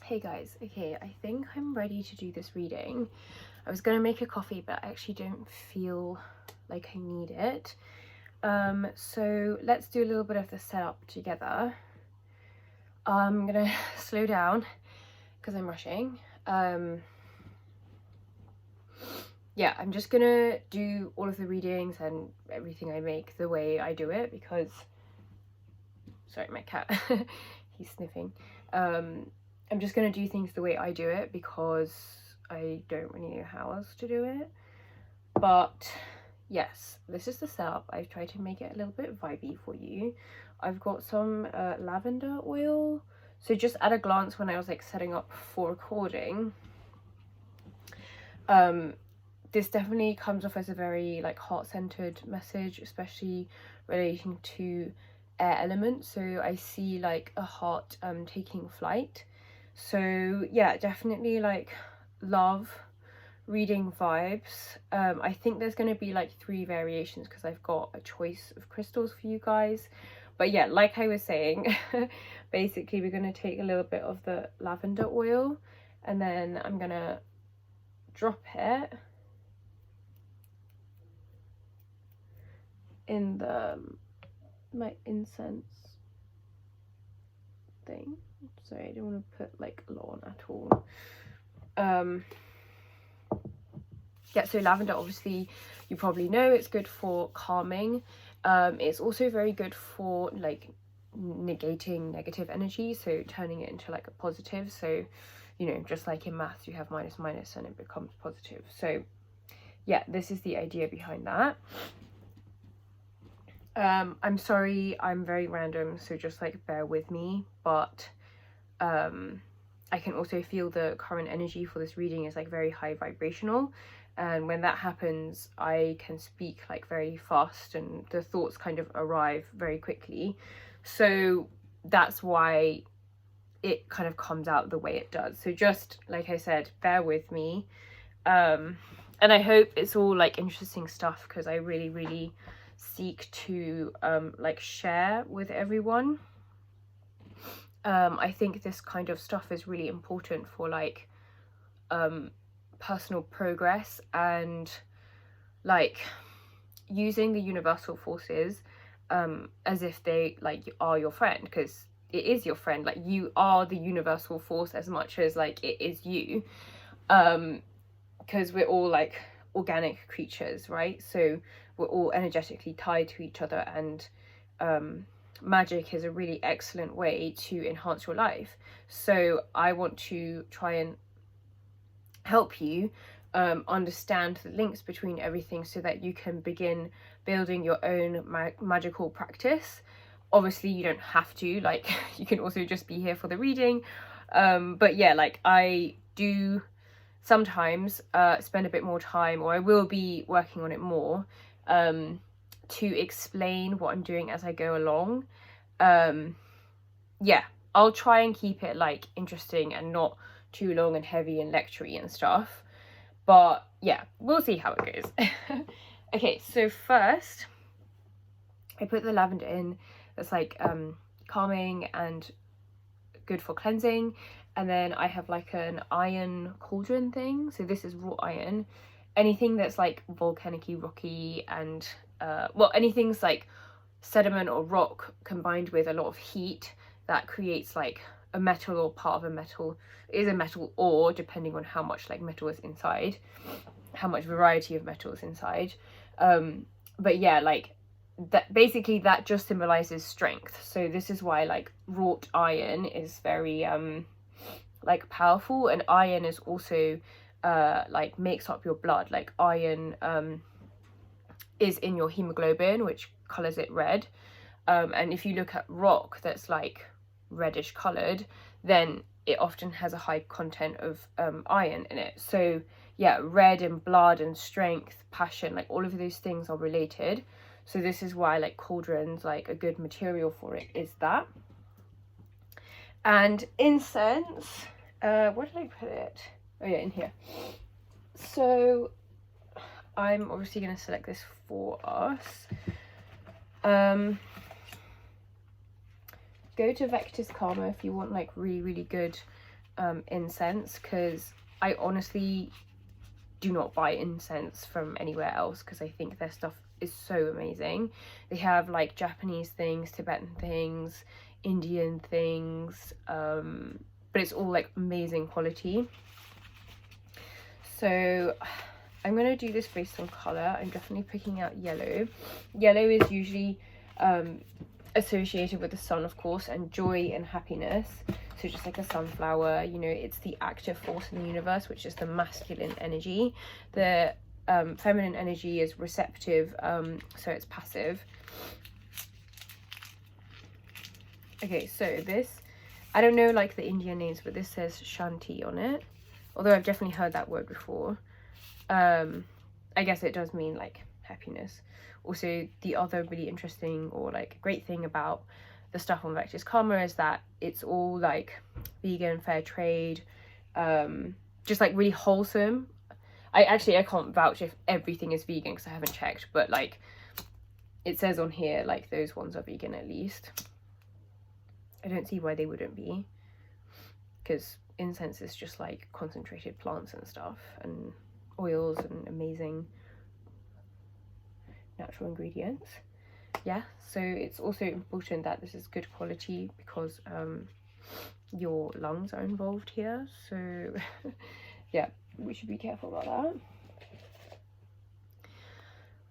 Hey guys, okay, I think I'm ready to do this reading. I was gonna make a coffee, but I actually don't feel like I need it. So let's do a little bit of the setup together. I'm gonna slow down because I'm rushing. Yeah, I'm just gonna do all of the readings and everything I make the way I do it because, sorry, my cat, he's sniffing. I'm just gonna do things the way I do it because I don't really know how else to do it. But yes, this is the setup. I've tried to make it a little bit vibey for you. I've got some lavender oil. So just at a glance, when I was like setting up for recording, this definitely comes off as a very like heart-centered message, especially relating to air element. So I see like a heart taking flight. So yeah, definitely like love reading vibes. I think there's going to be like 3 variations because I've got a choice of crystals for you guys. But yeah, like I was saying, basically we're going to take a little bit of the lavender oil and then I'm going to drop it in the my incense thing. Sorry, I don't want to put like a lot on at all. Yeah, so lavender, obviously you probably know it's good for calming. It's also very good for like negating negative energy, so turning it into like a positive. So, you know, just like in maths you have minus minus and it becomes positive. So yeah, this is the idea behind that. I'm sorry, I'm very random, so just like bear with me, but I can also feel the current energy for this reading is like very high vibrational, and when that happens I can speak like very fast and the thoughts kind of arrive very quickly, so that's why it kind of comes out the way it does. So just like I said, bear with me, and I hope it's all like interesting stuff because I really seek to like share with everyone. I think this kind of stuff is really important for like personal progress and like using the universal forces as if they like are your friend, because it is your friend. Like you are the universal force as much as like it is you, because we're all like organic creatures, right? So we're all energetically tied to each other, and magic is a really excellent way to enhance your life. So I want to try and help you understand the links between everything so that you can begin building your own magical practice. Obviously you don't have to, like you can also just be here for the reading, but yeah, like I do sometimes spend a bit more time, or I will be working on it more, to explain what I'm doing as I go along. Yeah, I'll try and keep it like interesting and not too long and heavy and lectury and stuff, but yeah, we'll see how it goes. Okay, so first I put the lavender in. That's like calming and good for cleansing. And then I have like an iron cauldron thing, so this is raw iron. Anything that's like volcanic-y, rocky, and well, anything's like sediment or rock combined with a lot of heat that creates like a metal, or part of a metal is a metal ore, depending on how much like metal is inside, how much variety of metal is inside. But yeah, like that basically that just symbolizes strength. So this is why like wrought iron is very like powerful, and iron is also like makes up your blood. Like iron is in your hemoglobin, which colors it red, and if you look at rock that's like reddish colored, then it often has a high content of iron in it. So yeah, red and blood and strength, passion, like all of those things are related. So this is why like cauldrons, like a good material for it is that. And incense, where did I put it? Oh yeah, in here. So I'm obviously going to select this for us. Go to Vector's Karma if you want like really good incense, because I honestly do not buy incense from anywhere else because I think their stuff is so amazing. They have like Japanese things, Tibetan things, Indian things, but it's all like amazing quality. So I'm going to do this based on colour. I'm definitely picking out yellow. Yellow is usually associated with the sun, of course, and joy and happiness. So just like a sunflower, you know, it's the active force in the universe, which is the masculine energy. The feminine energy is receptive, so it's passive. Okay, so this, I don't know like the Indian names, but this says Shanti on it. Although I've definitely heard that word before. I guess it does mean like happiness. Also, the other really interesting or like great thing about the stuff on Vectis Karma is that it's all like vegan, fair trade, just like really wholesome. I can't vouch if everything is vegan because I haven't checked, but like it says on here like those ones are vegan at least. I don't see why they wouldn't be, because incense is just like concentrated plants and stuff and oils and amazing natural ingredients. Yeah, so it's also important that this is good quality because your lungs are involved here, so yeah, we should be careful about that.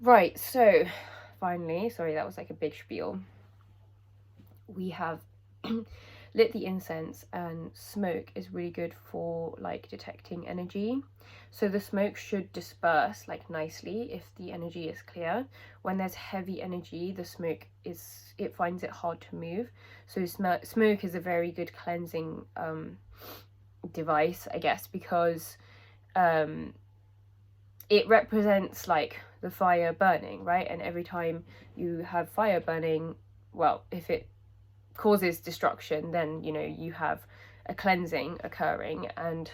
Right, so finally, sorry, that was like a big spiel. We have lit the incense, and smoke is really good for like detecting energy. So the smoke should disperse like nicely if the energy is clear. When there's heavy energy, the smoke it finds it hard to move. So smoke is a very good cleansing device, I guess, because it represents like the fire burning, right? And every time you have fire burning, well, if it causes destruction, then you know you have a cleansing occurring, and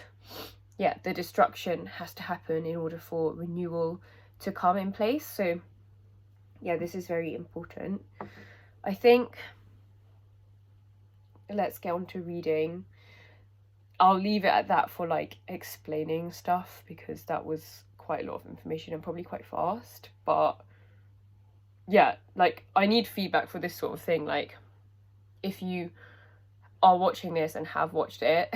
yeah, the destruction has to happen in order for renewal to come in place. So yeah, this is very important. I think let's get on to reading. I'll leave it at that for like explaining stuff because that was quite a lot of information and probably quite fast. But yeah, like I need feedback for this sort of thing. Like if you are watching this and have watched it,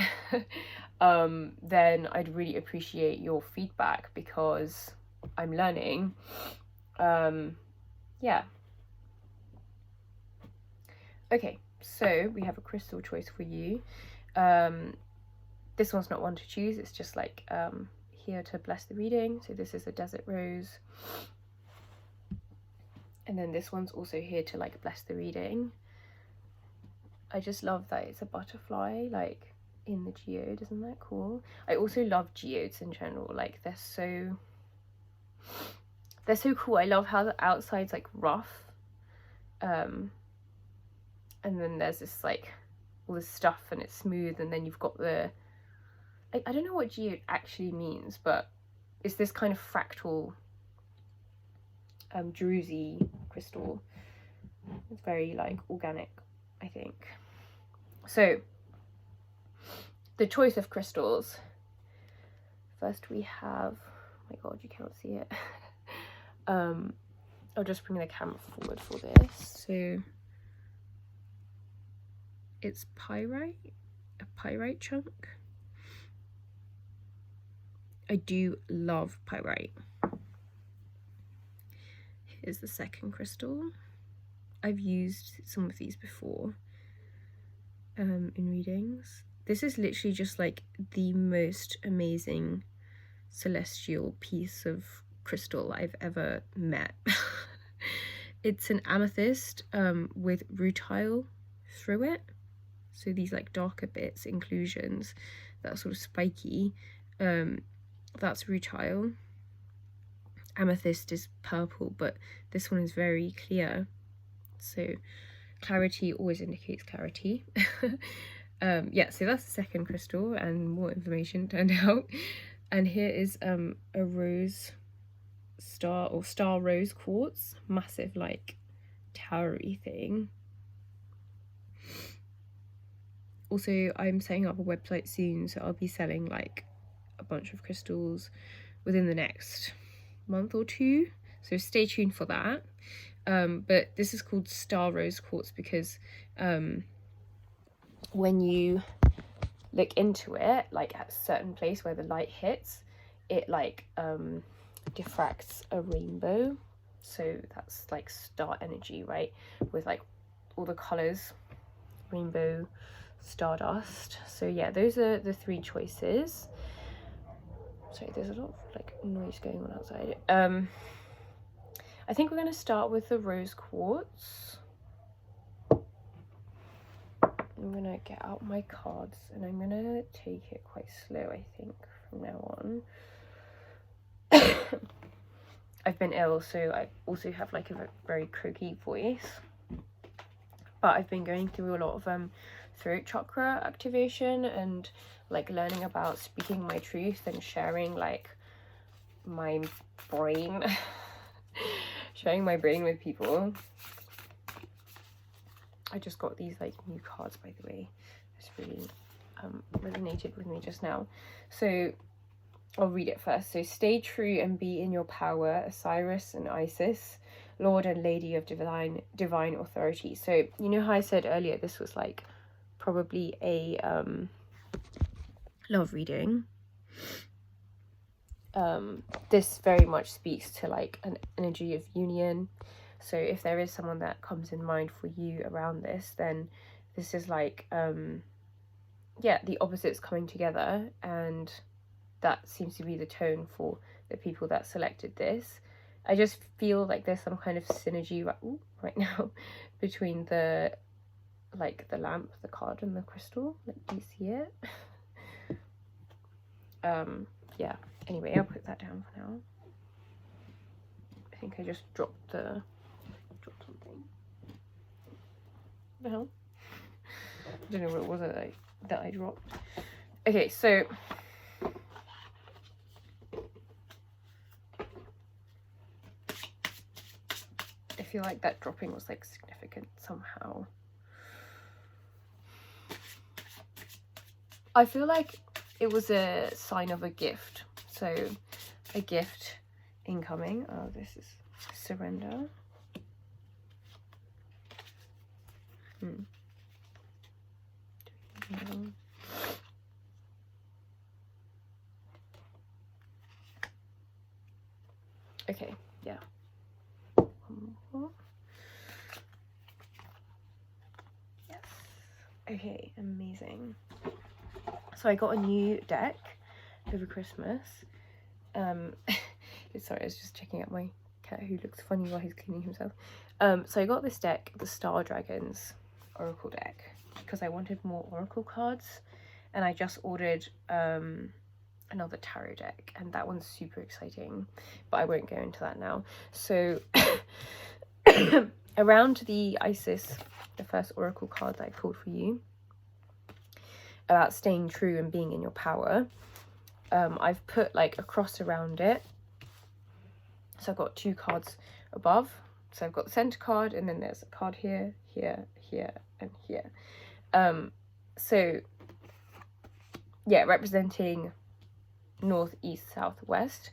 then I'd really appreciate your feedback because I'm learning. Yeah. Okay, so we have a crystal choice for you. This one's not one to choose, it's just like here to bless the reading. So this is a desert rose. And then this one's also here to like bless the reading. I just love that it's a butterfly like in the geode. Isn't that cool? I also love geodes in general. Like they're so cool. I love how the outside's like rough, and then there's this like all this stuff and it's smooth, and then you've got the I don't know what geode actually means, but it's this kind of fractal druzy crystal. It's very like organic, I think. So the choice of crystals. First we have, oh my god, you cannot see it. I'll just bring the camera forward for this. So it's pyrite, a pyrite chunk. I do love pyrite. Here's the second crystal. I've used some of these before in readings. This is literally just like the most amazing celestial piece of crystal I've ever met. It's an amethyst with rutile through it. So these like darker bits, inclusions, that are sort of spiky. That's rutile. Amethyst is purple, but this one is very clear. So clarity always indicates clarity. Yeah, so that's the second crystal, and more information turned out. And here is a rose star or star rose quartz, massive like towery thing. Also, I'm setting up a website soon, so I'll be selling like a bunch of crystals within the next month or two, so stay tuned for that. But this is called Star Rose Quartz because when you look into it, like at a certain place where the light hits, it like diffracts a rainbow. So that's like star energy, right? With like all the colors, rainbow, stardust. So yeah, those are the 3 choices. Sorry, there's a lot of like noise going on outside. I think we're going to start with the rose quartz. I'm going to get out my cards and I'm going to take it quite slow, I think, from now on. I've been ill, so I also have like a very croaky voice. But I've been going through a lot of throat chakra activation and like learning about speaking my truth and sharing like my brain. Sharing my brain with people. I just got these like new cards, by the way. It's really resonated with me just now. So I'll read it first. So stay true and be in your power, Osiris and Isis, Lord and Lady of divine authority. So you know how I said earlier this was like probably a love reading. This very much speaks to like an energy of union. So if there is someone that comes in mind for you around this, then this is like yeah, the opposites coming together, and that seems to be the tone for the people that selected this. I just feel like there's some kind of synergy right now between the like the lamp, the card, and the crystal. Like, do you see it? Yeah, anyway, I'll put that down for now. I think I just dropped something. What the hell? I don't know what it was that I dropped. Okay, so I feel like that dropping was like significant somehow. I feel like it was a sign of a gift. So a gift incoming. Oh, this is surrender. Okay, yeah. Yes. Okay, amazing. So I got a new deck over Christmas. Sorry, I was just checking out my cat who looks funny while he's cleaning himself. So I got this deck, the Star Dragons Oracle deck, because I wanted more Oracle cards, and I just ordered another tarot deck, and that one's super exciting, but I won't go into that now. So around the Isis, the first Oracle card that I pulled for you, about staying true and being in your power, I've put like a cross around it. So I've got 2 cards above. So I've got the center card, and then there's a card here, here, here, and here. So yeah, representing north, east, south, west.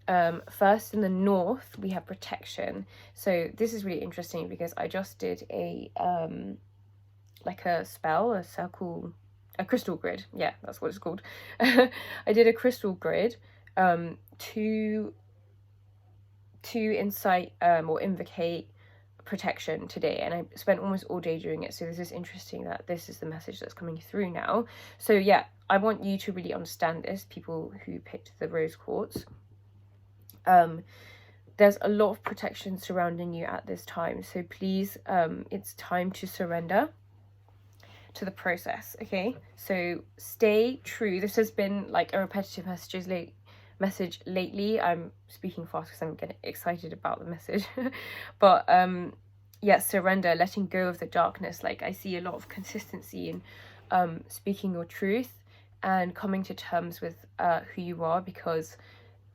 First in the north we have protection. So this is really interesting because I just did a like a spell, a crystal grid. Yeah, that's what it's called. I did a crystal grid to incite or invocate protection today, and I spent almost all day doing it. So this is interesting that this is the message that's coming through now. So yeah, I want you to really understand this, people who picked the rose quartz. There's a lot of protection surrounding you at this time, so please, it's time to surrender to the process. Okay, so stay true. This has been like a repetitive message lately. I'm speaking fast because I'm getting excited about the message. But yeah, surrender, letting go of the darkness. Like, I see a lot of consistency in speaking your truth and coming to terms with who you are, because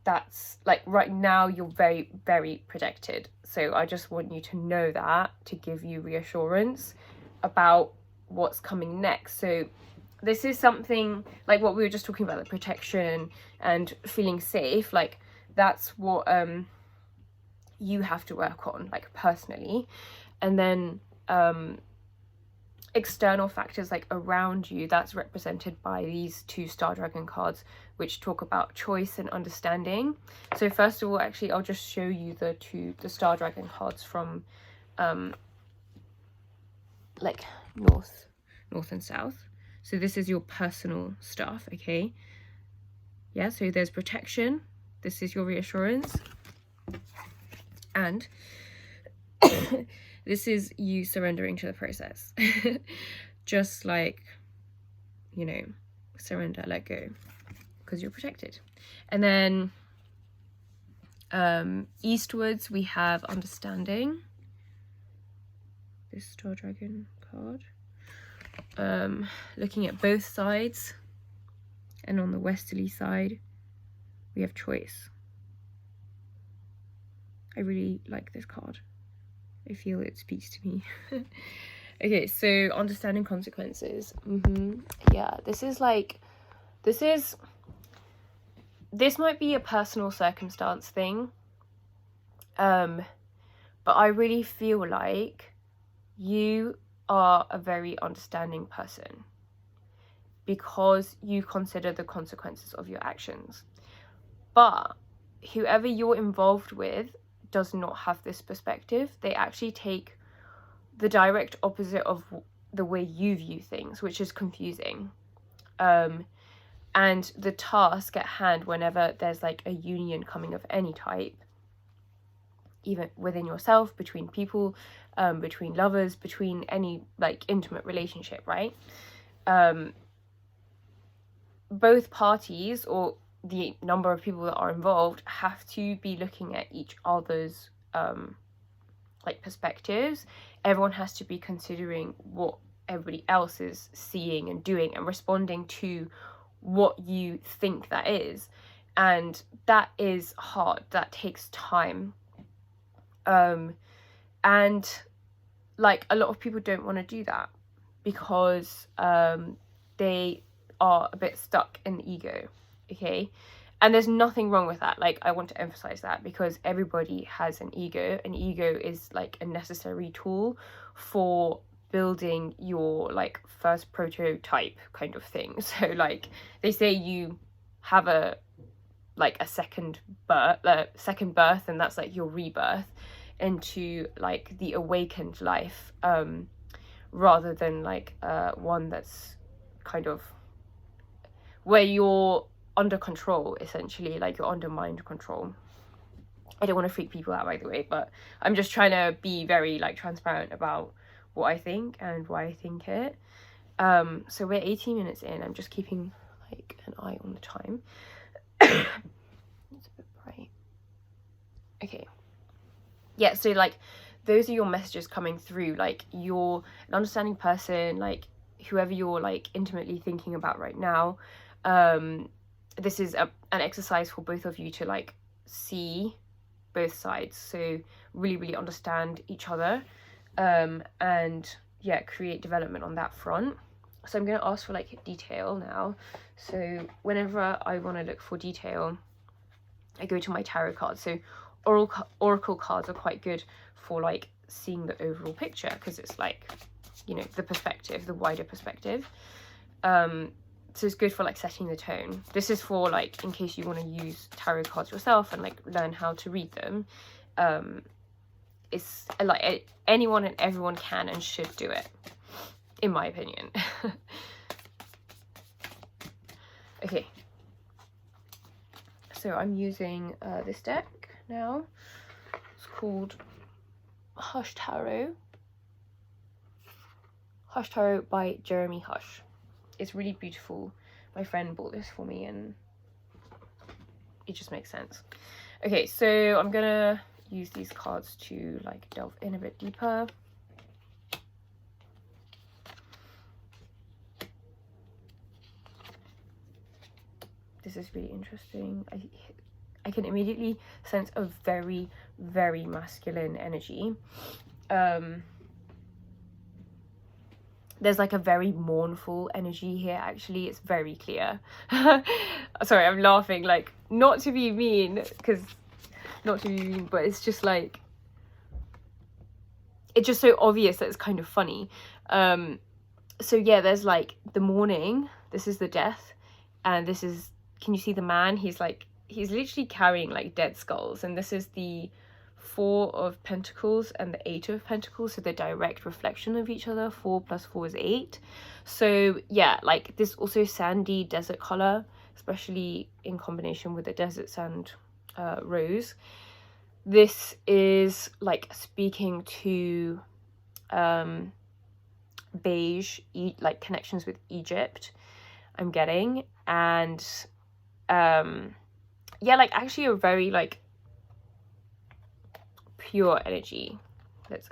that's like right now you're very, very protected. So I just want you to know that, to give you reassurance about what's coming next. So this is something like what we were just talking about, the protection and feeling safe. Like that's what you have to work on, like personally. And then external factors like around you, that's represented by these two Star Dragon cards, which talk about choice and understanding. So first of all, actually, I'll just show you the Star Dragon cards from like north and south. So this is your personal stuff, okay? Yeah, so there's protection. This is your reassurance. And this is you surrendering to the process. Just like, you know, surrender, let go, because you're protected. And then eastwards, we have understanding. This Star Dragon card. Looking at both sides. And on the westerly side, we have choice. I really like this card. I feel it speaks to me. Okay, so understanding consequences. Yeah, this might be a personal circumstance thing. But I really feel like you are a very understanding person because you consider the consequences of your actions. But whoever you're involved with does not have this perspective. They actually take the direct opposite of the way you view things, which is confusing. And the task at hand, whenever there's like a union coming of any type, even within yourself, between people, between lovers, between any like intimate relationship, right? Both parties, or the number of people that are involved, have to be looking at each other's like perspectives. Everyone has to be considering what everybody else is seeing and doing and responding to what you think that is. And that is hard. That takes time. And like a lot of people don't want to do that because they are a bit stuck in the ego. Okay, and there's nothing wrong with that. Like, I want to emphasize that because everybody has an ego. An ego is like a necessary tool for building your like first prototype kind of thing. So like they say you have a second birth, and that's like your rebirth into like the awakened life, rather than like one that's kind of where you're under control, essentially, like you're under mind control. I don't want to freak people out, by the way, but I'm just trying to be very like transparent about what I think and why I think it. So we're 18 minutes in. I'm just keeping like an eye on the time. It's a bit bright. Okay. Yeah, so like those are your messages coming through. Like you're an understanding person, like whoever you're like intimately thinking about right now. This is an exercise for both of you to like see both sides, so really understand each other, and yeah, create development on that front. So I'm going to ask for like detail now. So whenever I want to look for detail, I go to my tarot cards. So oracle cards are quite good for like seeing the overall picture, because it's like, you know, the perspective, the wider perspective. So it's good for like setting the tone. This is for like in case you want to use tarot cards yourself and like learn how to read them. It's like anyone and everyone can and should do it, in my opinion. Okay, so I'm using this deck now. It's called Hush Tarot by Jeremy Hush. It's really beautiful. My friend bought this for me and it just makes sense. Okay, so I'm gonna use these cards to like delve in a bit deeper. This is really interesting. I can immediately sense a very masculine energy. there's like a very mournful energy here. Actually, it's very clear. Sorry, I'm laughing, like, not to be mean, but it's just like, it's just so obvious that it's kind of funny. So yeah, there's like the mourning, this is the death, and this is, can you see the man? He's literally carrying like dead skulls, and this is the Four of Pentacles and the Eight of Pentacles, so the direct reflection of each other. 4 + 4 is 8. So yeah, like this also sandy desert color, especially in combination with the desert sand rose. This is like speaking to beige, like connections with Egypt, I'm getting. And yeah, like actually a very like pure energy, let's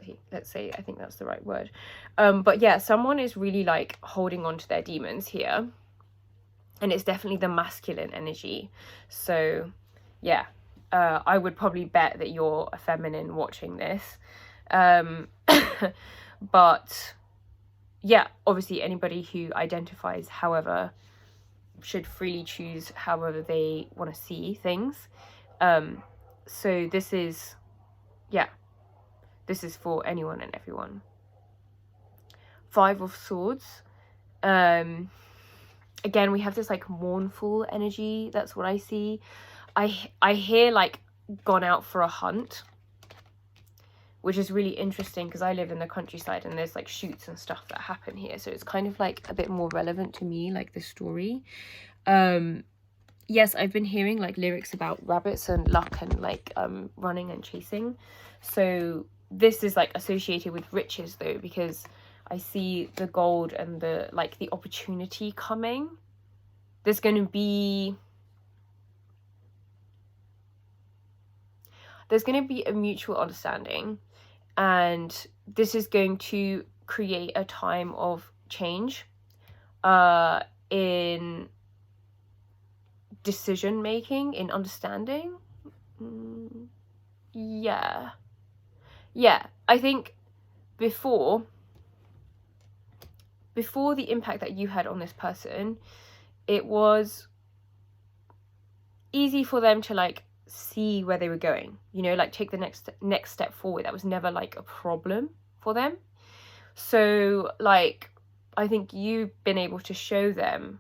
say, I think that's the right word. But yeah, someone is really like holding on to their demons here, and it's definitely the masculine energy. So yeah, I would probably bet that you're a feminine watching this. But yeah, obviously anybody who identifies however should freely choose however they want to see things. So this is, yeah, this is for anyone and everyone. 5 of Swords. Again, we have this like mournful energy. That's what I see. I hear like gone out for a hunt, which is really interesting because I live in the countryside and there's like shoots and stuff that happen here. So it's kind of like a bit more relevant to me, like the story. Yes, I've been hearing like lyrics about rabbits and luck and like running and chasing. So this is like associated with riches though, because I see the gold and the like the opportunity coming. There's going to be a mutual understanding, and this is going to create a time of change in decision making, in understanding. Yeah, I think before the impact that you had on this person, it was easy for them to like see where they were going, you know, like take the next step forward. That was never like a problem for them. So like I think you've been able to show them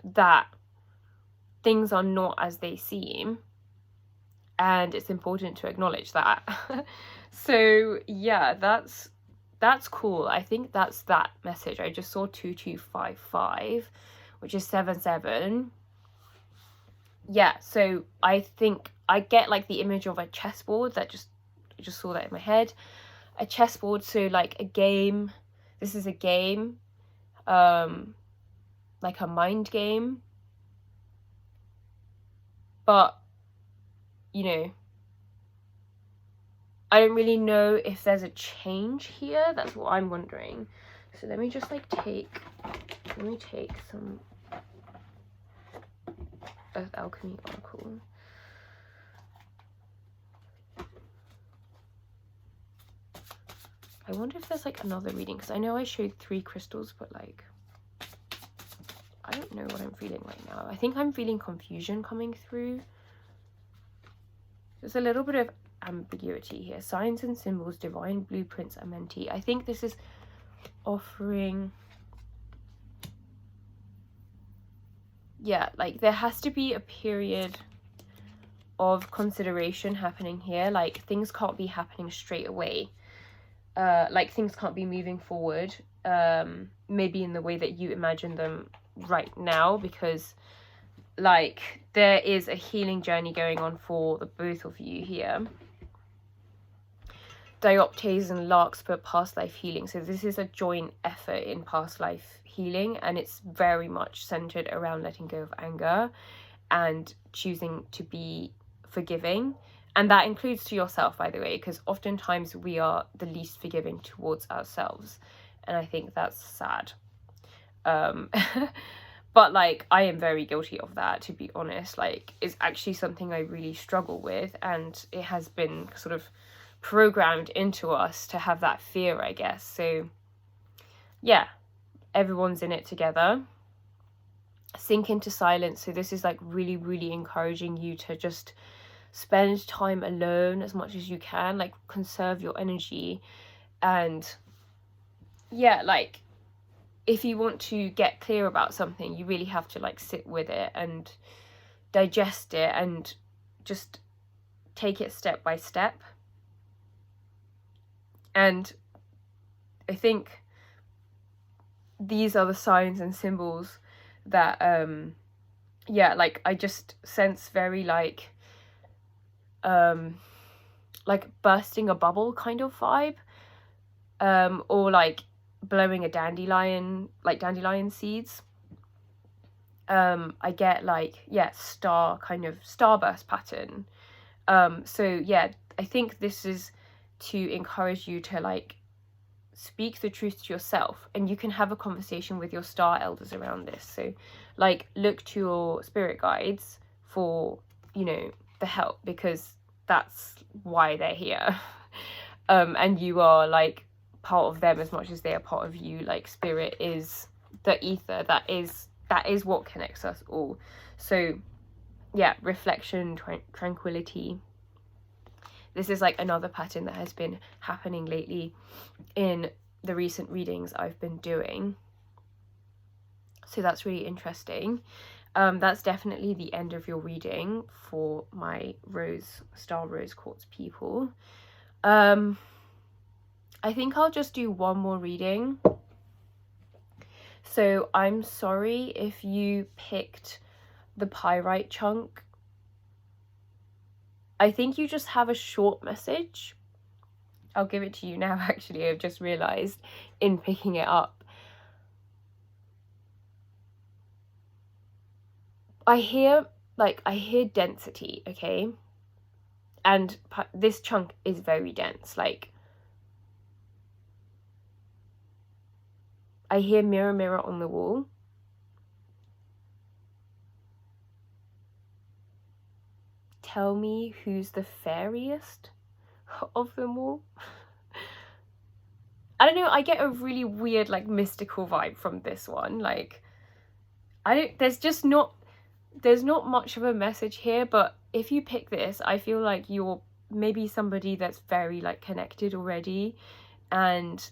that things are not as they seem, and it's important to acknowledge that. So yeah, that's cool. I think that's that message. I just saw 2255, which is 77. Yeah, so I think I get like the image of a chessboard. That I just saw that in my head. A chessboard, so like a game. This is a game, like a mind game. But, you know, I don't really know if there's a change here. That's what I'm wondering. So let me just like take some Earth Alchemy Oracle. I wonder if there's like another reading, because I know I showed 3 crystals, but like I don't know what I'm feeling right now. I think I'm feeling confusion coming through. There's a little bit of ambiguity here. Signs and symbols, divine blueprints, Amenti. I think this is offering, yeah, like there has to be a period of consideration happening here. Like things can't be happening straight away. Like things can't be moving forward maybe in the way that you imagine them right now, because like there is a healing journey going on for the both of you here. Dioptase and Larkspur, past life healing. So this is a joint effort in past life healing, and it's very much centered around letting go of anger and choosing to be forgiving. And that includes to yourself, by the way, because oftentimes we are the least forgiving towards ourselves, and I think that's sad. But like I am very guilty of that, to be honest. Like it's actually something I really struggle with, and it has been sort of programmed into us to have that fear, I guess. So yeah, everyone's in it together. Sink into silence. So this is like really, really encouraging you to just spend time alone as much as you can, like conserve your energy. And yeah, like if you want to get clear about something, you really have to like sit with it and digest it and just take it step by step. And I think these are the signs and symbols that yeah, like I just sense very like bursting a bubble kind of vibe, or like blowing a dandelion, like dandelion seeds. I get like, yeah, kind of starburst pattern. So yeah, I think this is to encourage you to like speak the truth to yourself, and you can have a conversation with your star elders around this. So like look to your spirit guides for, you know, the help, because that's why they're here. And you are like part of them as much as they are part of you. Like spirit is the ether, that is what connects us all. So yeah, reflection, tranquility. This is like another pattern that has been happening lately in the recent readings I've been doing. So that's really interesting. That's definitely the end of your reading for my star rose quartz people. I think I'll just do one more reading. So I'm sorry if you picked the pyrite chunk. I think you just have a short message. I'll give it to you now, actually. I've just realized in picking it up. I hear density, okay? And this chunk is very dense. Like, I hear mirror, mirror on the wall. Tell me who's the fairiest of them all. I don't know, I get a really weird, like, mystical vibe from this one. Like, there's not much of a message here, but if you pick this, I feel like you're maybe somebody that's very, like, connected already. And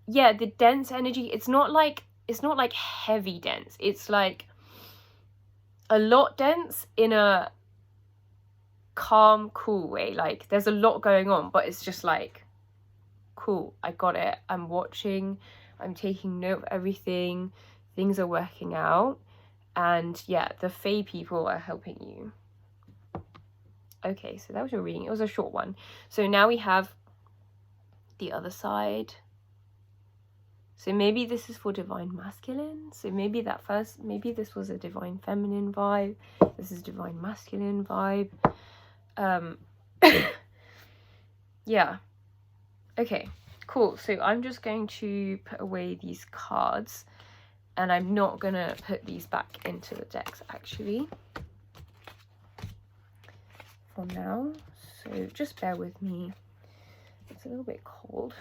yeah, the dense energy, it's not like heavy dense. It's like a lot dense in a calm, cool way. Like there's a lot going on, but it's just like, cool, I got it. I'm watching, I'm taking note of everything. Things are working out. And yeah, the Fae people are helping you. Okay, so that was your reading. It was a short one. So now we have the other side. So maybe this is for divine masculine. So maybe this was a divine feminine vibe. This is divine masculine vibe. Yeah. Okay, cool. So I'm just going to put away these cards, and I'm not gonna put these back into the decks actually for now. So just bear with me. It's a little bit cold.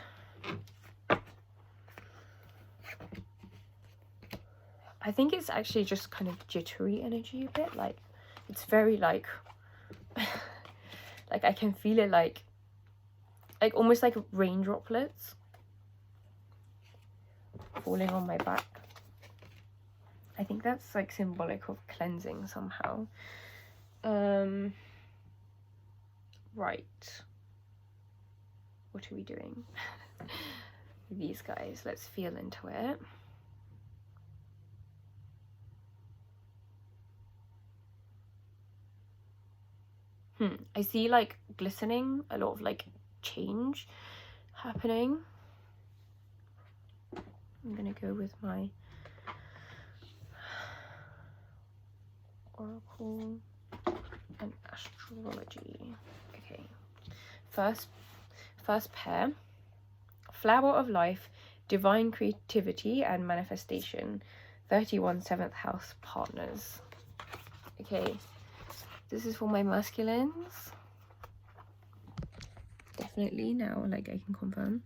I think it's actually just kind of jittery energy a bit. Like it's very like like I can feel it like almost like rain droplets falling on my back. I think that's like symbolic of cleansing somehow. Right. What are we doing? These guys, let's feel into it. I see like glistening, a lot of like change happening. I'm gonna go with my oracle and astrology. Okay, first pair, flower of life, divine creativity and manifestation, 31 7th house partners. Okay, this is for my masculines. Definitely now, like I can confirm.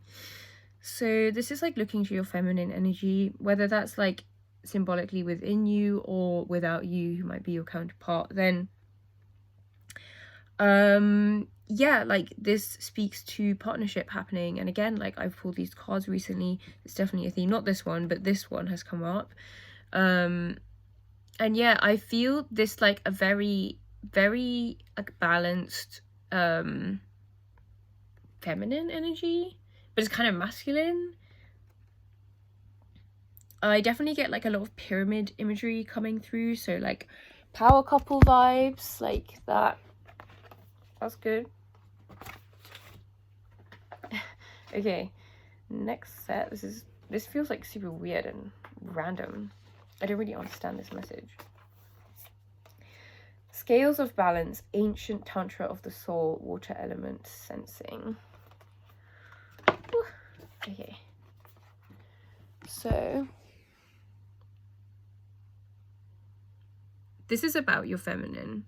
So this is like looking to your feminine energy, whether that's like symbolically within you or without you, who might be your counterpart. Then yeah, like this speaks to partnership happening. And again, like I've pulled these cards recently, it's definitely a theme. Not this one, but this one has come up. And yeah, I feel this like a very like balanced feminine energy, but it's kind of masculine. I definitely get like a lot of pyramid imagery coming through, so like power couple vibes, like that. That's good. Okay, next set. This feels like super weird and random. I don't really understand this message. Scales of balance, ancient tantra of the soul, water element sensing. Whew. Okay. So this is about your feminine.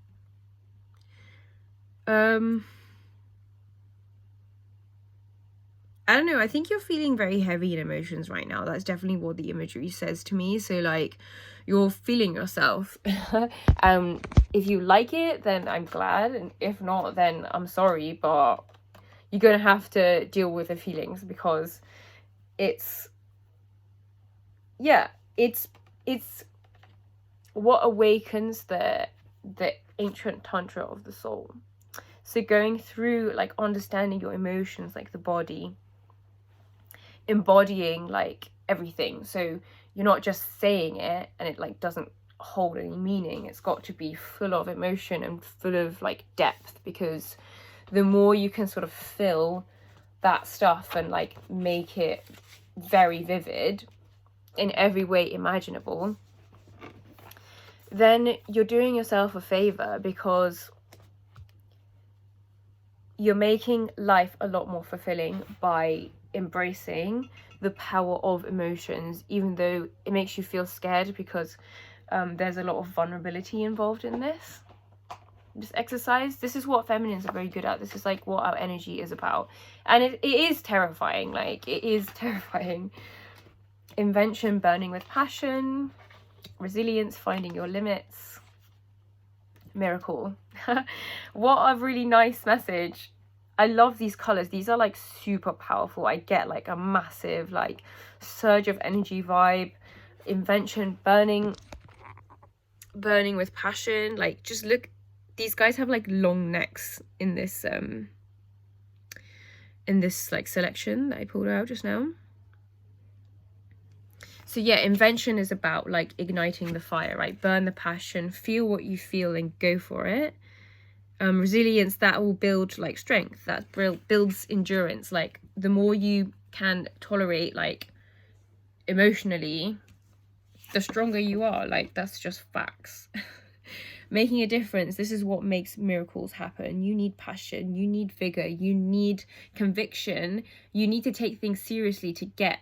I don't know, I think you're feeling very heavy in emotions right now. That's definitely what the imagery says to me. So like you're feeling yourself. If you like it, then I'm glad, and if not, then I'm sorry, but you're gonna have to deal with the feelings, because it's what awakens the ancient tantra of the soul. So going through like understanding your emotions, like the body, embodying like everything. So you're not just saying it and it like doesn't hold any meaning. It's got to be full of emotion and full of like depth, because the more you can sort of fill that stuff and like make it very vivid in every way imaginable, then you're doing yourself a favor, because you're making life a lot more fulfilling by embracing the power of emotions, even though it makes you feel scared, because there's a lot of vulnerability involved in this exercise. This is what feminines are very good at. This is like what our energy is about, and it is terrifying. Like it is terrifying. Invention, burning with passion, resilience, finding your limits, miracle. What a really nice message. I love these colors. These are like super powerful. I get like a massive like surge of energy vibe. Invention, burning with passion. Like just look, these guys have like long necks in this like selection that I pulled out just now. So yeah, invention is about like igniting the fire, right? Burn the passion, feel what you feel and go for it. Resilience, that will build like strength, that builds endurance. Like the more you can tolerate like emotionally, the stronger you are. Like that's just facts. Making a difference, this is what makes miracles happen. You need passion, you need vigor, you need conviction, you need to take things seriously to get,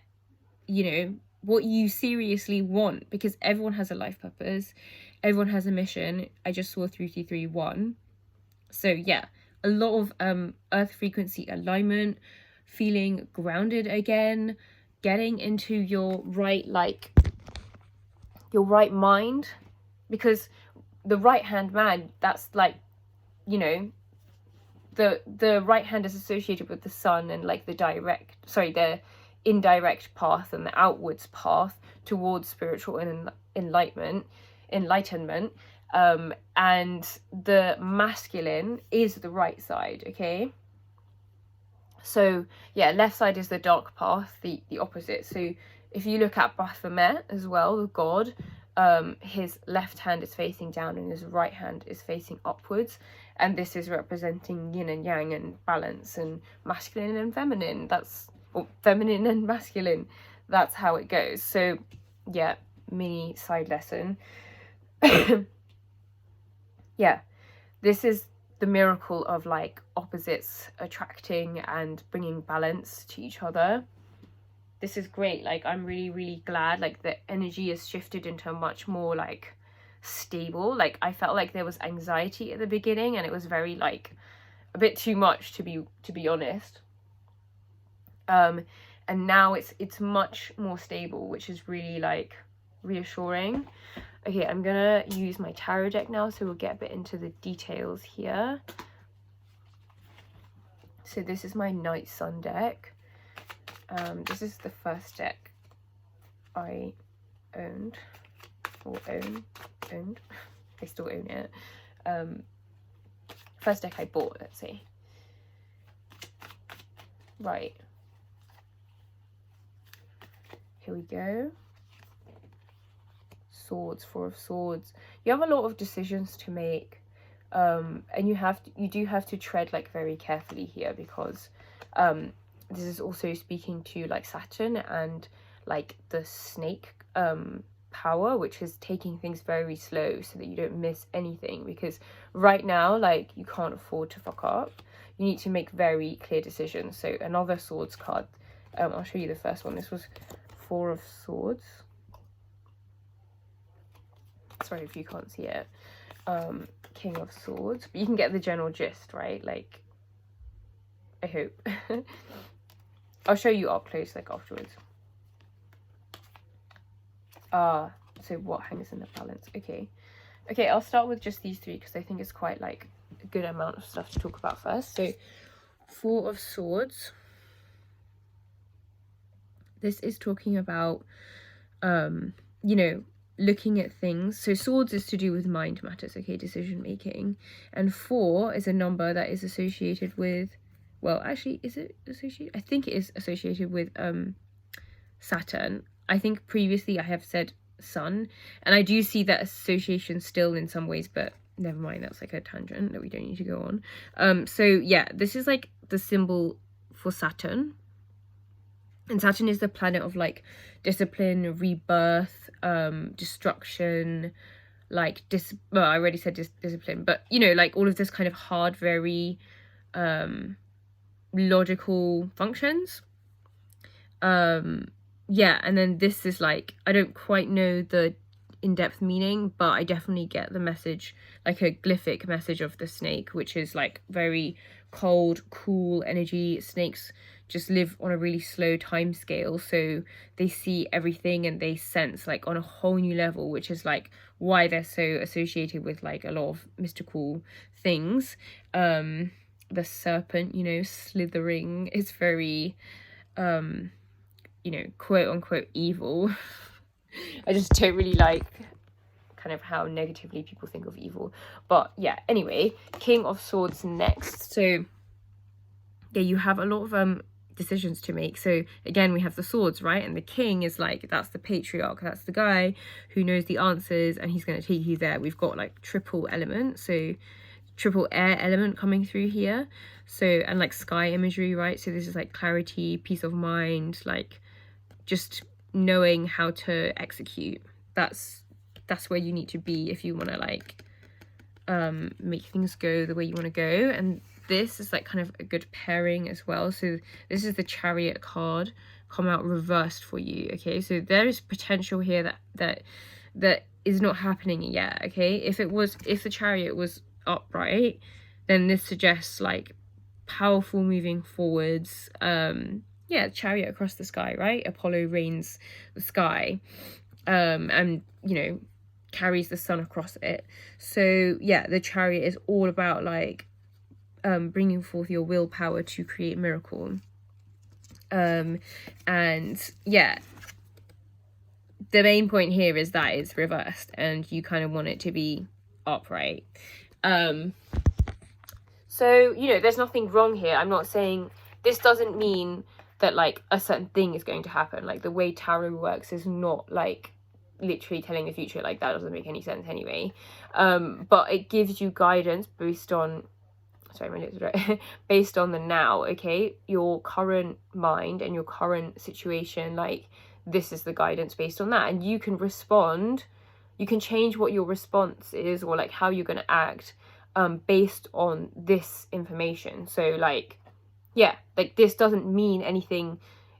you know, what you seriously want, because everyone has a life purpose, everyone has a mission. I just saw 331. So yeah, a lot of earth frequency alignment, feeling grounded again, getting into your right mind, because the right hand man, that's like, you know, the right hand is associated with the sun and like the indirect path and the outwards path towards spiritual enlightenment. And the masculine is the right side, okay? So yeah, left side is the dark path, the opposite. So if you look at Baphomet as well, the god, his left hand is facing down and his right hand is facing upwards, and this is representing yin and yang and balance and masculine and feminine. That's, or feminine and masculine, that's how it goes. So yeah, mini side lesson. Yeah, this is the miracle of like opposites attracting and bringing balance to each other. This is great. Like I'm really glad like the energy has shifted into a much more like stable. Like I felt like there was anxiety at the beginning and it was very like a bit too much, to be honest. and now it's much more stable, which is really like reassuring. Okay, I'm gonna use my tarot deck now, so we'll get a bit into the details here. So this is my Night Sun deck. This is the first deck I owned, or owned. I still own it. First deck I bought, let's say. Right. Here we go. Swords, Four of Swords. You have a lot of decisions to make, and you do have to tread like very carefully here, because this is also speaking to like Saturn and like the snake power, which is taking things very slow so that you don't miss anything, because right now like you can't afford to fuck up. You need to make very clear decisions. So another Swords card, I'll show you the first one. This was Four of Swords. Sorry if you can't see it. King of Swords, but you can get the general gist, right? Like, I hope. I'll show you up close like afterwards. So what hangs in the balance? Okay, I'll start with just these three because I think it's quite like a good amount of stuff to talk about first. So Four of Swords, this is talking about you know, looking at things. So Swords is to do with mind matters, okay, decision making, and 4 is a number that is associated with, well, actually, is it associated? I think it is associated with Saturn. I think previously I have said Sun, and I do see that association still in some ways, but never mind, that's like a tangent that we don't need to go on. So yeah, this is like the symbol for Saturn, and Saturn is the planet of like discipline, rebirth, destruction, like well, I already said discipline, but you know, like all of this kind of hard, very logical functions. Yeah, and then this is like, I don't quite know the in-depth meaning, but I definitely get the message, like a glyphic message of the snake, which is like very cold, cool energy. Snakes just live on a really slow time scale, so they see everything and they sense like on a whole new level, which is like why they're so associated with like a lot of mystical things. The serpent, you know, slithering is very you know, quote unquote evil. I just don't really like kind of how negatively people think of evil, but yeah, anyway, King of Swords next. So yeah, you have a lot of decisions to make. So again, we have the swords, right, and the king is like, that's the patriarch, that's the guy who knows the answers and he's going to take you there. We've got like triple element, so triple air element coming through here, so, and like sky imagery, right? So this is like clarity, peace of mind, like just knowing how to execute. That's where you need to be if you want to like make things go the way you want to go. And this is like kind of a good pairing as well. So this is the Chariot card come out reversed for you, okay? So there is potential here that is not happening yet, okay? If the Chariot was upright, then this suggests like powerful moving forwards. Yeah, Chariot across the sky, right? Apollo reigns the sky, and you know, carries the sun across it. So yeah, the Chariot is all about like bringing forth your willpower to create miracle. And yeah, the main point here is that it's reversed and you kind of want it to be upright. So, you know, there's nothing wrong here. I'm not saying, this doesn't mean that like a certain thing is going to happen. Like the way tarot works is not like literally telling the future. Like that doesn't make any sense anyway. But it gives you guidance based on, sorry, my lips are dry, based on the now, okay? Your current mind and your current situation, like this is the guidance based on that. And you can respond, you can change what your response is or like how you're going to act based on this information. So like, yeah, like this doesn't mean anything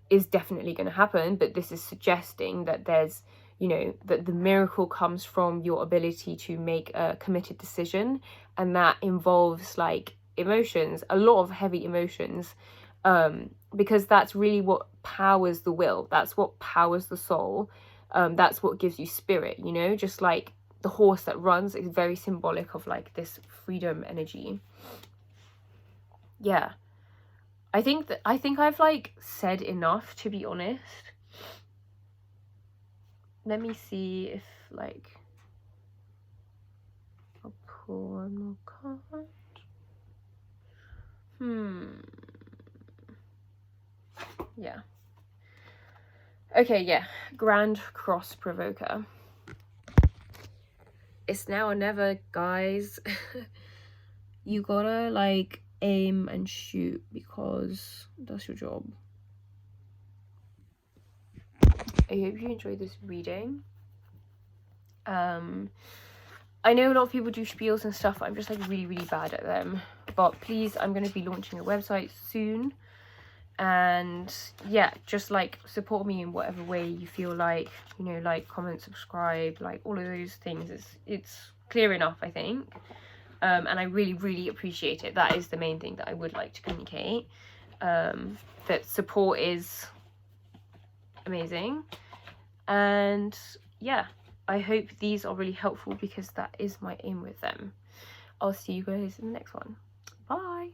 is definitely going to happen, but this is suggesting that there's, you know, that the miracle comes from your ability to make a committed decision, and that involves like emotions, a lot of heavy emotions, because that's really what powers the will, that's what powers the soul, that's what gives you spirit, you know, just like the horse that runs is very symbolic of like this freedom energy. Yeah, I think I've like said enough, to be honest. Let me see if like I'll pull one more card. Yeah. Okay, yeah. Grand Cross Provoker. It's now or never, guys. You gotta like aim and shoot, because that's your job. I hope you enjoyed this reading. I know a lot of people do spiels and stuff, I'm just like really bad at them, but please, I'm going to be launching a website soon, and yeah, just like support me in whatever way you feel like, you know, like, comment, subscribe, like all of those things. It's clear enough, I think. And I really appreciate it. That is the main thing that I would like to communicate, that support is amazing. And yeah, I hope these are really helpful, because that is my aim with them. I'll see you guys in the next one. Bye.